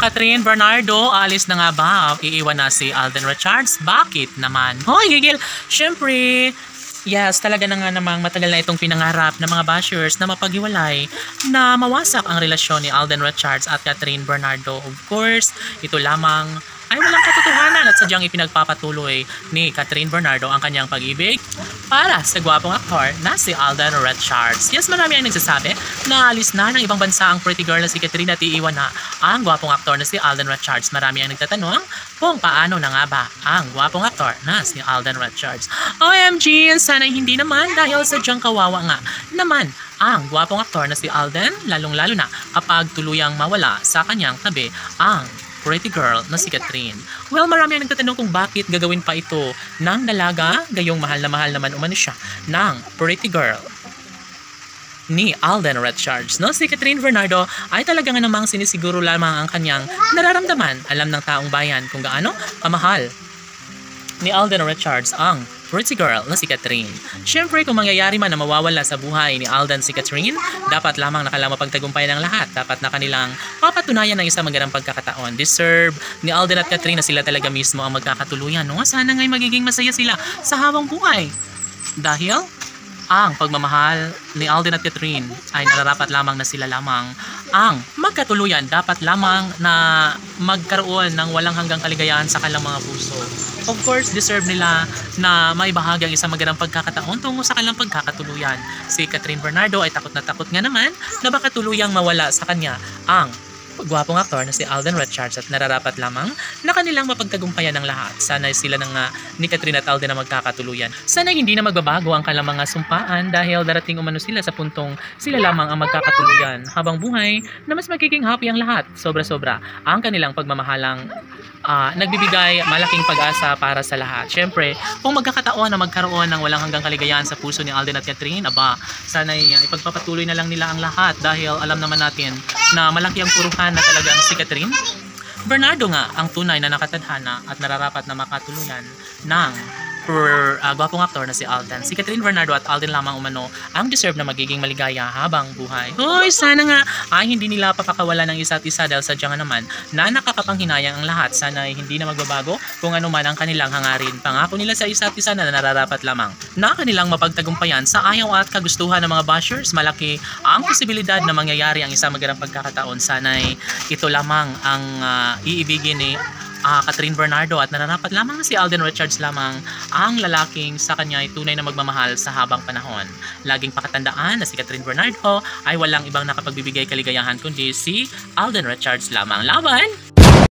Catherine Bernardo, alis na nga ba? Iiwan na si Alden Richards? Bakit naman? Hoy, gigil! Siyempre, yes, talaga na nga namang matagal na itong pinangarap ng mga bashers na mapaghiwalay na mawasak ang relasyon ni Alden Richards at Catherine Bernardo. Of course, ito lamang ay walang katotohanan at sadyang ipinagpapatuloy ni Catherine Bernardo ang kanyang pag-ibig para sa gwapong aktor na si Alden Richards. Yes, marami ang nagsasabi na alis na ng ibang bansa ang pretty girl na si Catherine at iiwan na ang gwapong aktor na si Alden Richards. Marami ang nagtatanong kung paano na nga ba ang gwapong aktor na si Alden Richards. OMG, sana hindi naman dahil sadyang kawawa nga naman ang gwapong aktor na si Alden, lalong-lalo na kapag tuluyang mawala sa kanyang tabi ang pretty girl na si Catherine. Well, marami ang nagtatanong kung bakit gagawin pa ito ng dalaga, gayong mahal naman umano siya ng pretty girl ni Alden Richards. No? Si Catherine Bernardo ay talaga nga namang sinisiguro lamang ang kanyang nararamdaman. Alam ng taong bayan kung gaano kamahal ni Alden Richards ang pretty girl na si Catherine. Siyempre, kung mangyayari man na mawawala sa buhay ni Alden si Catherine, dapat lamang nakala mapagtagumpayan ng lahat. Dapat na kanilang papatunayan ng isang magandang pagkakataon. Deserve ni Alden at Catherine na sila talaga mismo ang magkakatuluyan. No? Sana nga'y magiging masaya sila sa habang buhay. Dahil ang pagmamahal ni Alden at Catherine ay nararapat lamang na sila lamang ang magkatuluyan. Dapat lamang na magkaroon ng walang hanggang kaligayahan sa kanilang mga puso. Of course, deserve nila na may bahagi ang isang magandang pagkakataon tungo sa kanilang pagkakatuluyan. Si Catherine Bernardo ay takot na takot nga naman na baka tuluyang mawala sa kanya ang gwapong aktor na si Alden Richards at nararapat lamang na kanilang mapagtagumpayan ng lahat. Sana sila ng ni Catherine at Alden na magkakatuluyan. Sana hindi na magbabago ang kanilang mga sumpaan dahil darating umano sila sa puntong sila lamang ang magkakatuluyan habang buhay na mas magiging happy ang lahat. Sobra-sobra ang kanilang pagmamahalang nagbibigay malaking pag-asa para sa lahat. Siyempre, kung magkakataon na magkaroon ng walang hanggang kaligayahan sa puso ni Alden at Catherine, sana ipagpapatuloy na lang nila ang lahat dahil alam naman natin na malaki ang puruhan na talagang si Catherine Bernardo nga ang tunay na nakatadhana at nararapat na makatuluyan ng gwapong aktor na si Alden. Si Catherine Bernardo at Alden lamang umano ang deserve na magiging maligaya habang buhay. Hoy, sana nga ay hindi nila papakawala ng isa't isa dahil sadya nga naman na nakakapanghinayang ang lahat. Sana ay hindi na magbabago kung ano man ang kanilang hangarin. Pangako nila sa isa't isa na nararapat lamang na kanilang mapagtagumpayan sa ayaw at kagustuhan ng mga bashers. Malaki ang posibilidad na mangyayari ang isang magandang pagkakataon. Sana ay ito lamang ang iibigin ni Catherine Bernardo at nararapat lamang na si Alden Richards lamang ang lalaking sa kanya ay tunay na magmamahal sa habang panahon. Laging pakatandaan na si Catherine Bernardo ay walang ibang nakapagbibigay kaligayahan kundi si Alden Richards lamang. Laban!